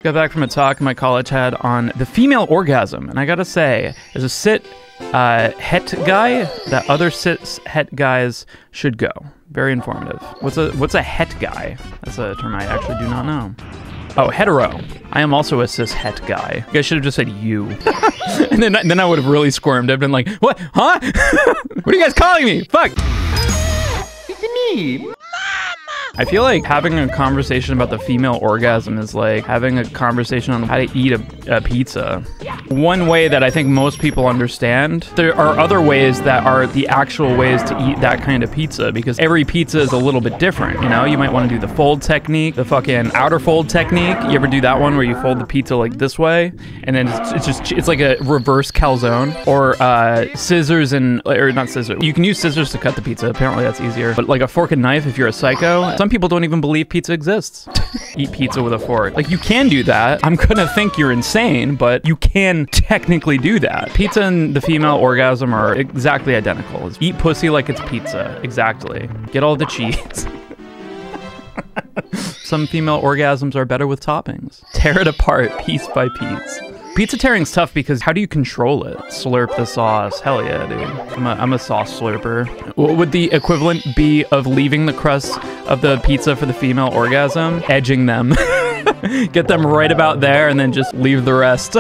Got back from a talk my college had on the female orgasm, and I gotta say, as a sit het guy, that other cis het guys should go. Very informative. What's a het guy? That's a term I actually do not know. Oh, hetero. I am also a cis het guy. You guys should have just said you. And then I would have really squirmed. I've been like, what? Huh? What are you guys calling me? Fuck. It's me. I feel like having a conversation about the female orgasm is like having a conversation on how to eat a pizza. One way that I think most people understand, there are other ways that are the actual ways to eat that kind of pizza, because every pizza is a little bit different, you know? You might want to do the fold technique, the fucking outer fold technique. You ever do that one where you fold the pizza like this way, and then it's like a reverse calzone, or scissors or not scissors. You can use scissors to cut the pizza. Apparently that's easier. But like a fork and knife if you're a psycho. Some people don't even believe pizza exists. Eat pizza with a fork. Like, you can do that. I'm gonna think you're insane, but you can technically do that. Pizza and the female orgasm are exactly identical. Eat pussy like it's pizza. Exactly. Get all the cheese. Some female orgasms are better with toppings. Tear it apart piece by piece. Pizza tearing's tough because how do you control it? Slurp the sauce. Hell yeah, dude. I'm a sauce slurper. What would the equivalent be of leaving the crust of the pizza for the female orgasm? Edging them. Get them right about there and then just leave the rest.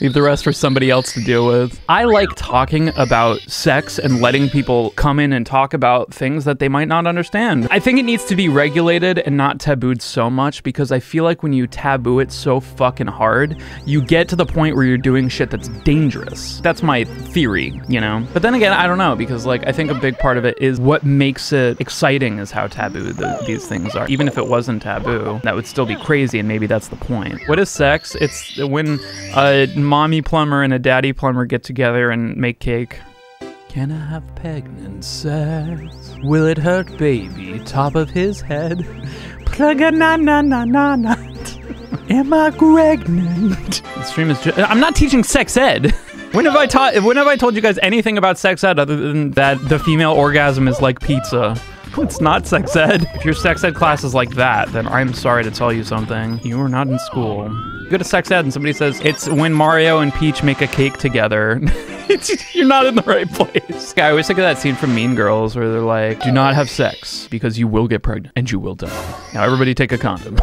Leave the rest for somebody else to deal with. I like talking about sex and letting people come in and talk about things that they might not understand. I think it needs to be regulated and not tabooed so much, because I feel like when you taboo it so fucking hard, you get to the point where you're doing shit that's dangerous. That's my theory, you know? But then again, I don't know, because like I think a big part of it is what makes it exciting is how taboo these things are. Even if it wasn't taboo, that would still be crazy, and maybe that's the point. What is sex? It's when mommy plumber and a daddy plumber get together and make cake. Can I have pregnant sex? Will it hurt baby? Top of his head. Plug a na na na na na. Am I pregnant? The stream is I'm not teaching sex ed. When have I told you guys anything about sex ed other than that the female orgasm is like pizza? It's not sex ed. If your sex ed class is like that, then I'm sorry to tell you something. You are not in school. You go to sex ed and somebody says, it's when Mario and Peach make a cake together. You're not in the right place. I always think of that scene from Mean Girls where they're like, do not have sex because you will get pregnant and you will die. Now everybody take a condom.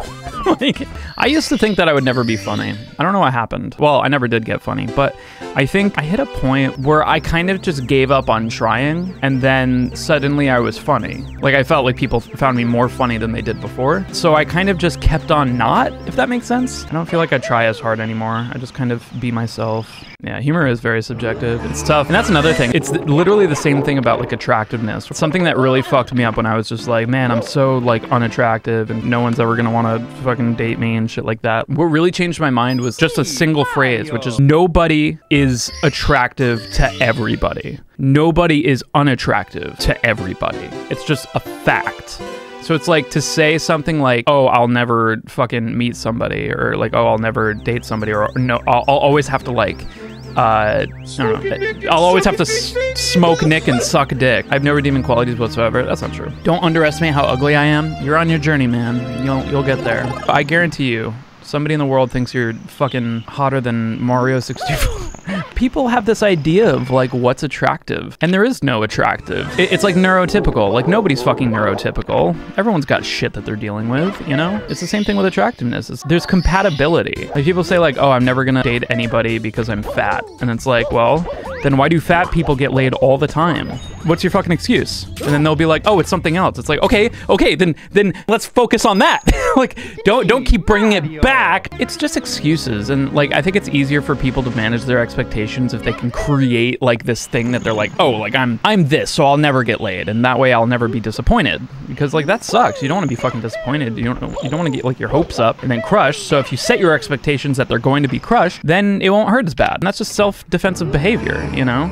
Like, I used to think that I would never be funny. I don't know what happened. Well, I never did get funny, but I think I hit a point where I kind of just gave up on trying, and then suddenly I was funny. Like, I felt like people found me more funny than they did before. So I kind of just kept on not, if that makes sense. I don't feel like I try as hard anymore. I just kind of be myself. Yeah, humor is very subjective. It's tough. And that's another thing. It's literally the same thing about like attractiveness. Something that really fucked me up when I was just like, man, I'm so like unattractive and no one's ever gonna wanna fucking date me and shit like that. What really changed my mind was just a single phrase, which is nobody is attractive to everybody. Nobody is unattractive to everybody. It's just a fact. So it's like to say something like, oh, I'll never fucking meet somebody, or like, oh, I'll never date somebody, or no, I'll always have to like, I don't know, I'll always have to smoke Nick and suck dick. I have no redeeming qualities whatsoever. That's not true. Don't underestimate how ugly I am. You're on your journey, man. You'll get there. I guarantee you, somebody in the world thinks you're fucking hotter than Mario 64. People have this idea of like what's attractive, and there is no attractive. It's like neurotypical. Like nobody's fucking neurotypical. Everyone's got shit that they're dealing with, you know? It's the same thing with attractiveness. There's compatibility. Like people say like, oh, I'm never gonna date anybody because I'm fat. And it's like, well, then why do fat people get laid all the time? What's your fucking excuse? And then they'll be like, oh, it's something else. It's like, okay, then let's focus on that. Like, don't keep bringing it back. It's just excuses. And like, I think it's easier for people to manage their expectations if they can create like this thing that they're like, oh, like I'm this, so I'll never get laid. And that way I'll never be disappointed. Because like that sucks. You don't want to be fucking disappointed. You don't want to get like your hopes up and then crushed. So if you set your expectations that they're going to be crushed, then it won't hurt as bad. And that's just self-defensive behavior, you know?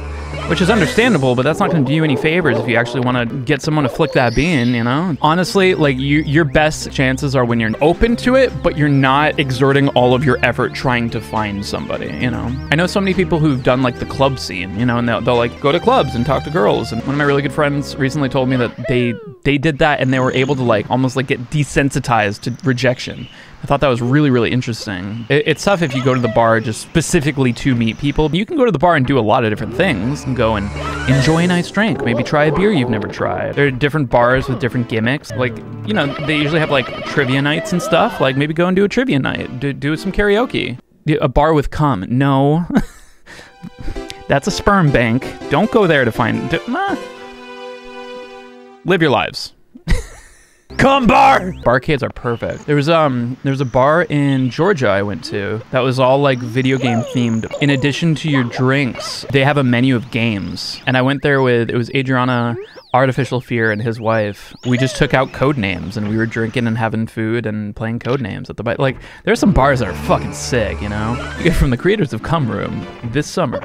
Which is understandable, but that's not going to do you any favors if you actually want to get someone to flick that bean, you know? Honestly, like your best chances are when you're open to it, but you're not exerting all of your effort trying to find somebody, you know? I know so many people who've done like the club scene, you know, and they'll like go to clubs and talk to girls. And one of my really good friends recently told me that they did that and they were able to like almost like get desensitized to rejection. I thought that was really, really interesting. It's tough if you go to the bar just specifically to meet people. You can go to the bar and do a lot of different things and go and enjoy a nice drink. Maybe try a beer you've never tried. There are different bars with different gimmicks. Like, you know, they usually have like trivia nights and stuff. Like maybe go and do a trivia night. Do some karaoke. A bar with cum. No. That's a sperm bank. Don't go there to find... Live your lives. Come bar! Barcades are perfect. There was a bar in Georgia I went to that was all like video game themed. In addition to your drinks, they have a menu of games. And I went there with, it was Adriana, Artificial Fear, and his wife. We just took out code names and we were drinking and having food and playing code names at the bar. Like, there's some bars that are fucking sick, you know? From the creators of Cum Room, this summer,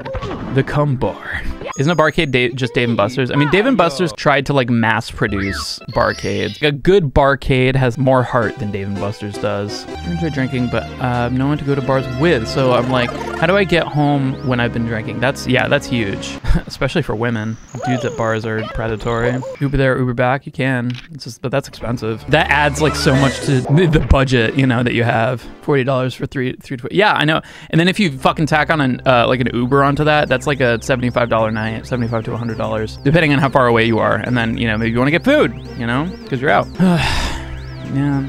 the Cum Bar. Isn't a barcade just Dave & Buster's? I mean, Dave & Buster's tried to like mass produce barcades. A good barcade has more heart than Dave & Buster's does. I enjoy drinking, but no one to go to bars with. So I'm like, how do I get home when I've been drinking? That's huge, especially for women. Dudes at bars are predatory. Uber there, Uber back, you can. It's just, but that's expensive. That adds like so much to the budget, you know, that you have. $40 for three. Yeah, I know. And then if you fucking tack on an like an Uber onto that, that's like a $75 night. $75 to $100, depending on how far away you are. And then, you know, maybe you want to get food, you know, because you're out. Yeah.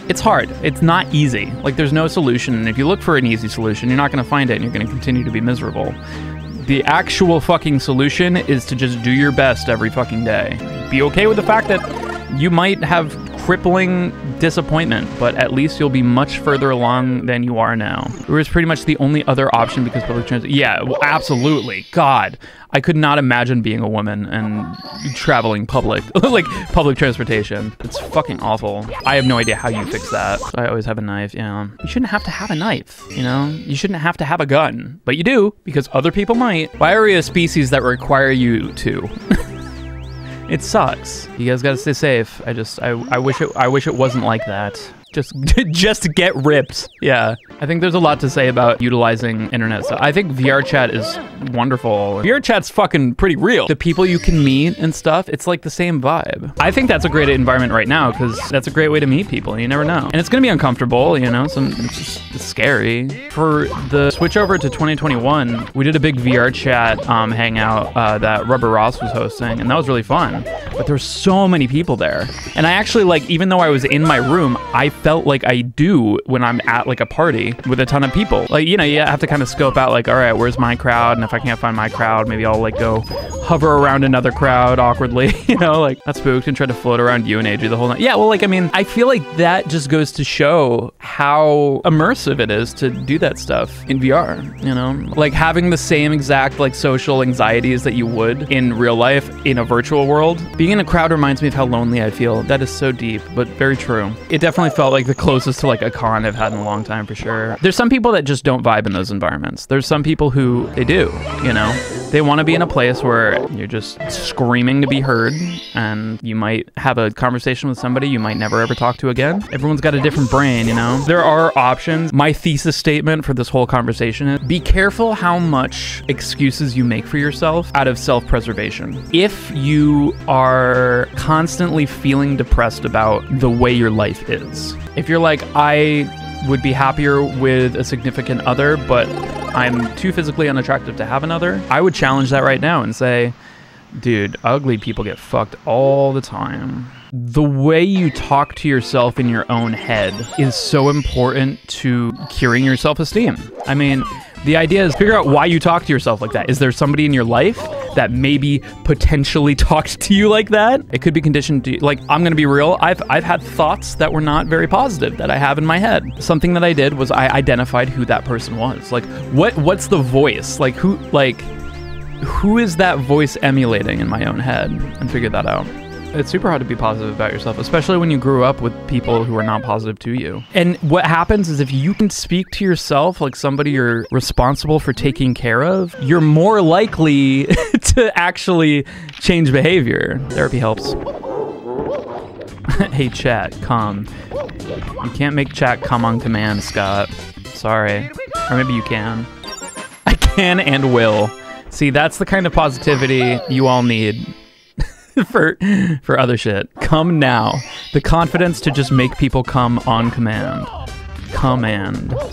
It's hard. It's not easy. Like, there's no solution. And if you look for an easy solution, you're not going to find it and you're going to continue to be miserable. The actual fucking solution is to just do your best every fucking day. Be okay with the fact that you might have crippling disappointment, but at least you'll be much further along than you are now. Uber is pretty much the only other option because public transit. Yeah, well, absolutely. God, I could not imagine being a woman and traveling public transportation. It's fucking awful. I have no idea how you fix that. I always have a knife. Yeah, you shouldn't have to have a knife. You know, you shouldn't have to have a gun, but you do because other people might. Why are we a species that require you to? It sucks. You guys gotta stay safe. I wish it wasn't like that. Just get ripped. Yeah. I think there's a lot to say about utilizing internet stuff. I think VR chat is wonderful. VR chat's fucking pretty real. The people you can meet and stuff, it's like the same vibe. I think that's a great environment right now because that's a great way to meet people. You never know. And it's gonna be uncomfortable, you know, it's scary. For the switch over to 2021, we did a big VR chat hangout that Rubber Ross was hosting, and that was really fun. But there were so many people there. And I actually, like, even though I was in my room, I felt like I do when I'm at like a party with a ton of people. Like, you know, you have to kind of scope out like, all right, where's my crowd? And if I can't find my crowd, maybe I'll like go hover around another crowd awkwardly, you know, like not spooked and try to float around you and Adri the whole night. Yeah, well, like, I mean, I feel like that just goes to show how immersive it is to do that stuff in VR, you know? Like having the same exact like social anxieties that you would in real life in a virtual world. Being in a crowd reminds me of how lonely I feel. That is so deep, but very true. It definitely felt like the closest to like a con I've had in a long time for sure. There's some people that just don't vibe in those environments. There's some people who they do, you know? They want to be in a place where you're just screaming to be heard and you might have a conversation with somebody you might never ever talk to again. Everyone's got a different brain, you know? There are options. My thesis statement for this whole conversation is be careful how much excuses you make for yourself out of self-preservation. If you are constantly feeling depressed about the way your life is, if you're like, I would be happier with a significant other, but I'm too physically unattractive to have another, I would challenge that right now and say, dude, ugly people get fucked all the time. The way you talk to yourself in your own head is so important to curing your self-esteem. I mean, the idea is figure out why you talk to yourself like that. Is there somebody in your life that maybe potentially talked to you like that? It could be conditioned to, like, I'm gonna be real. I've had thoughts that were not very positive that I have in my head. Something that I did was I identified who that person was. Like, what's the voice? Like, who is that voice emulating in my own head? And figure that out. It's super hard to be positive about yourself, especially when you grew up with people who are not positive to you. And what happens is if you can speak to yourself like somebody you're responsible for taking care of, you're more likely to actually change behavior. Therapy helps. Hey, chat, come. You can't make chat come on command, Scott. Sorry. Or maybe you can. I can and will. See, that's the kind of positivity you all need. for other shit. Come now. The confidence to just make people come on command. command.